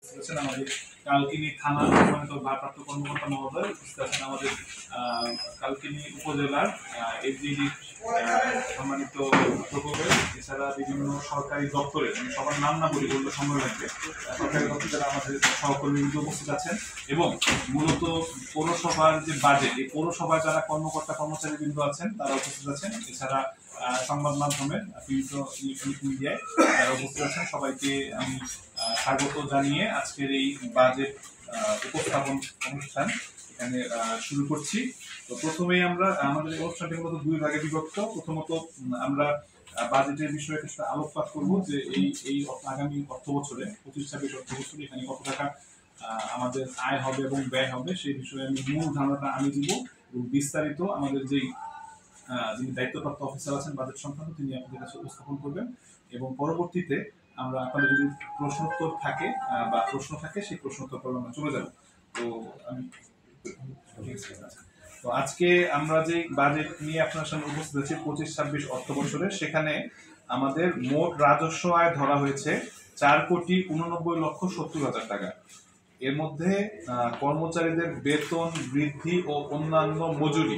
উপস্থিত আছেন আমাদের কালকিনি থানা সম্মানিত ভারপ্রাপ্ত কর্মকর্তা মহোদয়, উপস্থিত আছেন আমাদের কালকিনি উপজেলার এসডিডি সম্মানিত প্রকল্পের, এছাড়া বিভিন্ন সরকারি দপ্তরে, আমি সবার নাম না বলি বললে সময় লাগবে, সরকারি দপ্তরে আমাদের সহকর্মী উপস্থিত আছেন এবং মূলত পৌরসভার যে বাজেট, এই পৌরসভায় যারা কর্মকর্তা কর্মচারী বিন্দু আছেন তারা উপস্থিত আছেন। এছাড়া সংবাদ মাধ্যমের ইলেকট্রনিক মিডিয়ায় যারা উপস্থিত আছেন সবাইকে আমি স্বাগত জানিয়ে আজকের এই বাজেট উপস্থাপন অনুষ্ঠান এখানে শুরু করছি। তো প্রথমেই আমরা আমাদের অনুষ্ঠানটি মূলত দুই ভাগে বিভক্ত। প্রথমত আমরা বাজেটের বিষয়ে কিছুটা আলোকপাত করবো যে এই আগামী অর্থ বছরে 25-26 অর্থ বছরে এখানে কত টাকা আমাদের আয় হবে এবং ব্যয় হবে সেই বিষয়ে আমি মূল ধারণাটা আমি দিব এবং বিস্তারিত আমাদের যেই যিনি দায়িত্বপ্রাপ্ত অফিসার আছেন বাজেট সংক্রান্ত তিনি আপনাদের কাছে উপস্থাপন করবেন এবং পরবর্তীতে আমরা আপনাদের যদি প্রশ্নোত্তর থাকে বা প্রশ্ন থাকে সেই প্রশ্নোত্তর পর্বে আমরা চলে যাব। তো আমি তো আজকে আমরা যে বাজেট নিয়ে আপনার সামনে উপস্থিত আছি 25-26 অর্থ বছরে, সেখানে আমাদের মোট রাজস্ব আয় ধরা হয়েছে 4,89,70,000 টাকা। এর মধ্যে কর্মচারীদের বেতন বৃদ্ধি ও অন্যান্য মঞ্জুরি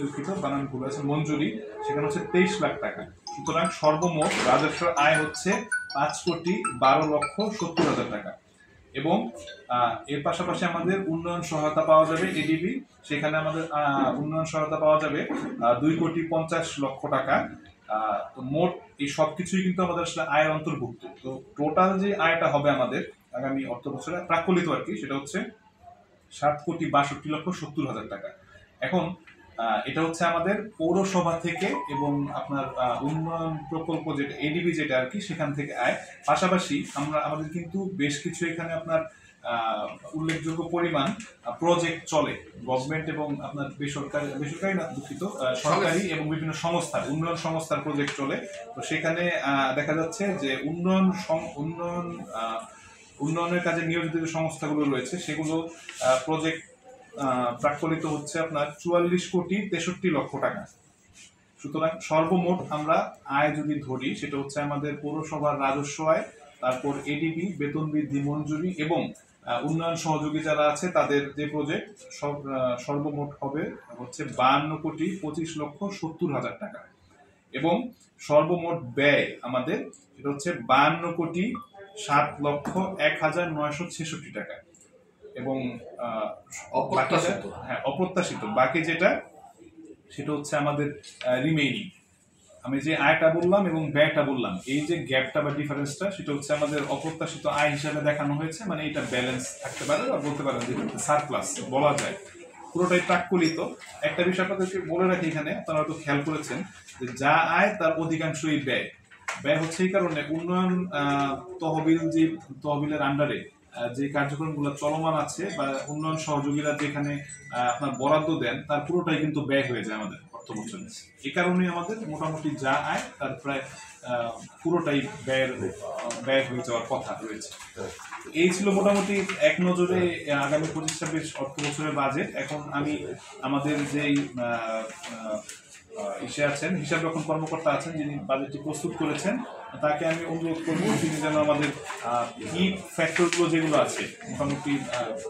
দুঃখিত বানান ভুল আছে, মঞ্জুরি সেখানে হচ্ছে 23 লাখ টাকা। সুতরাং সর্বমোট রাজস্ব আয় হচ্ছে 5,12,70,000 টাকা। এবং এর পাশাপাশি আমাদের উন্নয়ন সহায়তা পাওয়া যাবে এডিবি, সেখানে আমাদের উন্নয়ন সহায়তা পাওয়া যাবে 2,50,00,000 টাকা। তো মোট এই সবকিছুই কিন্তু আমাদের আসলে আয়ের অন্তর্ভুক্ত। তো টোটাল যে আয়টা হবে আমাদের আগামী অর্থ বছরে প্রাক্কলিত আর কি, সেটা হচ্ছে 7,62,70,000 টাকা। এখন এটা হচ্ছে আমাদের পৌরসভা থেকে এবং আপনার উন্নয়ন প্রকল্প যেটা এডিবি যেটা আর কি সেখান থেকে আয়। পাশাপাশি আমাদের কিন্তু বেশ কিছু এখানে আপনার উল্লেখযোগ্য পরিমাণ প্রজেক্ট চলে গভর্নমেন্ট এবং আপনার বেসরকারি না দুঃখিত সরকারি এবং বিভিন্ন সংস্থার উন্নয়ন সংস্থার প্রজেক্ট চলে। তো সেখানে দেখা যাচ্ছে যে উন্নয়নের কাজে নিয়োজিত যে সংস্থাগুলো রয়েছে সেগুলো প্রজেক্ট প্রাক্কলিত হচ্ছে আপনার 44,63,00,000 টাকা। সুতরাং সর্বমোট আমরা আয় যদি ধরি সেটা হচ্ছে আমাদের পৌরসভার রাজস্ব আয়, তারপর এডিবি বেতন বৃদ্ধি মঞ্জুরি এবং উন্নয়ন সহযোগী যারা আছে তাদের যে প্রজেক্ট সর্বমোট হবে হচ্ছে 52,25,70,000 টাকা। এবং সর্বমোট ব্যয় আমাদের এটা হচ্ছে 52,07,01,966 টাকা। এবং অপ্রত্যাশিত বাকি যেটা সেটা হচ্ছে আমাদের রিমেইনিং। আমি যে আয়টা বললাম এবং ব্যয়টা বললাম এই যে গ্যাপটা বা ডিফারেন্সটা সেটা হচ্ছে আমাদের অপ্রত্যাশিত আয় হিসাবে দেখানো হয়েছে। মানে এটা ব্যালেন্স থাকতে পারে বা বলতে পারেন যে সারপ্লাস বলা যায়, পুরোটাই প্রাক্কলিত। একটা বিষয় আপনাদেরকে বলে রাখি, এখানে আপনারা হয়তো খেয়াল করেছেন যে যা আয় তার অধিকাংশই ব্যয়। ব্যয় হচ্ছে এই কারণে উন্নয়ন তহবিলের আন্ডারে যে কার্যক্রমগুলো চলমান আছে বা উন্নয়ন সহযোগীরা যেখানে আপনার বরাদ্দ দেন তার পুরোটাই কিন্তু ব্যয় হয়ে যায় আমাদের অর্থ বছরে। এই কারণে আমাদের মোটামুটি যা আয় তার প্রায় পুরোটাই ব্যয় হয়ে যাওয়ার কথা রয়েছে। এই ছিল মোটামুটি এক নজরে আগামী 25-26 অর্থ বছরের বাজেট। এখন আমি আমাদের যেই হিসাব রক্ষণ কর্মকর্তা আছেন যিনি বাজেটটি প্রস্তুত করেছেন তাকে আমি অনুরোধ করবো তিনি যেন আমাদের কি ফ্যাক্টরগুলো যেগুলো আছে মোটামুটি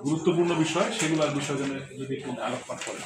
গুরুত্বপূর্ণ বিষয় সেগুলোর বিষয় যেন যদি একটু আলোকপাত করেন।